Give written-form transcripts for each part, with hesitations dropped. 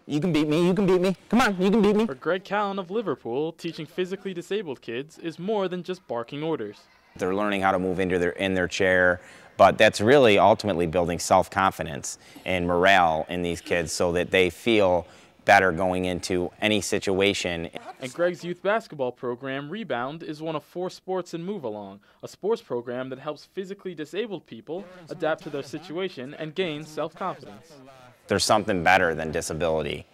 You can beat me, you can beat me. Come on, you can beat me. For Greg CALLEN of Liverpool, teaching physically disabled kids is more than just barking orders. They're learning how to move in their chair, but that's really ultimately building self-confidence and morale in these kids so that they feel better going into any situation. And Greg's youth basketball program, Rebound, is one of 4 sports in Move Along, a sports program that helps physically disabled people adapt to their situation and gain self-confidence. There's something better than disability,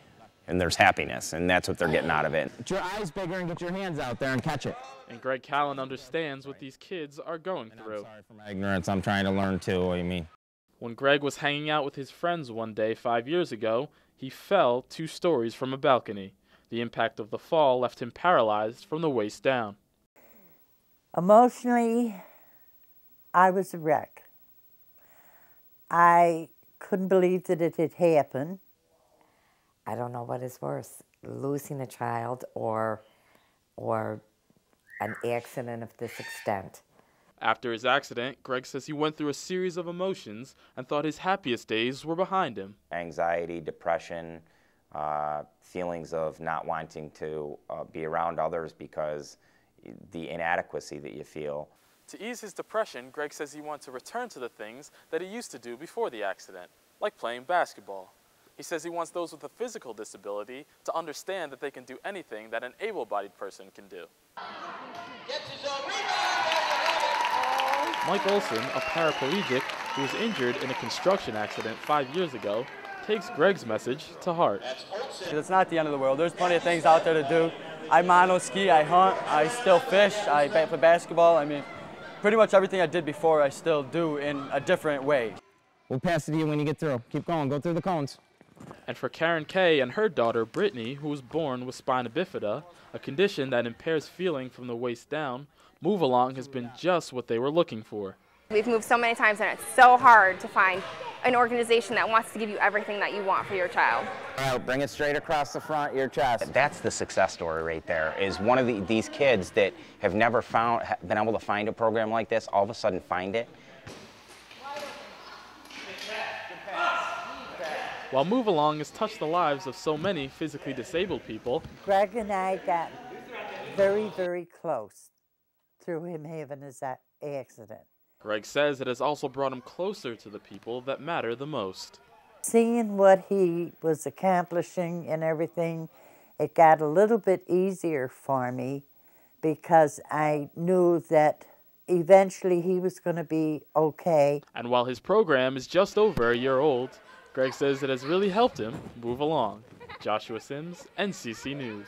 and there's happiness, and that's what they're getting out of it. Get your eyes bigger and get your hands out there and catch it. And Greg CALLEN understands what these kids are going through. I'm sorry for my ignorance. I'm trying to learn too. What do you mean? When Greg was hanging out with his friends one day 5 years ago, he fell 2 stories from a balcony. The impact of the fall left him paralyzed from the waist down. Emotionally, I was a wreck. I couldn't believe that it had happened. I don't know what is worse, losing a child or an accident of this extent. After his accident, Greg says he went through a series of emotions and thought his happiest days were behind him. Anxiety, depression, feelings of not wanting to be around others because the inadequacy that you feel. To ease his depression, Greg says he wants to return to the things that he used to do before the accident, like playing basketball. He says he wants those with a physical disability to understand that they can do anything that an able-bodied person can do. Mike Olson, a paraplegic who was injured in a construction accident 5 years ago, takes Greg's message to heart. It's not the end of the world. There's plenty of things out there to do. I mono-ski, I hunt, I still fish, I play basketball. I mean, pretty much everything I did before I still do in a different way. We'll pass it to you when you get through. Keep going. Go through the cones. And for Karen Kay and her daughter Brittany, who was born with spina bifida, a condition that impairs feeling from the waist down, Move Along has been just what they were looking for. We've moved so many times and it's so hard to find an organization that wants to give you everything that you want for your child. All right, bring it straight across the front, your chest. That's the success story right there, is one of these kids that have never been able to find a program like this, all of a sudden find it. While Move Along has touched the lives of so many physically disabled people, Greg and I got very, very close through him having his accident. Greg says it has also brought him closer to the people that matter the most. Seeing what he was accomplishing and everything, it got a little bit easier for me because I knew that eventually he was going to be okay. And while his program is just over a year old, Greg says it has really helped him move along. Joshua Sims, NCC News.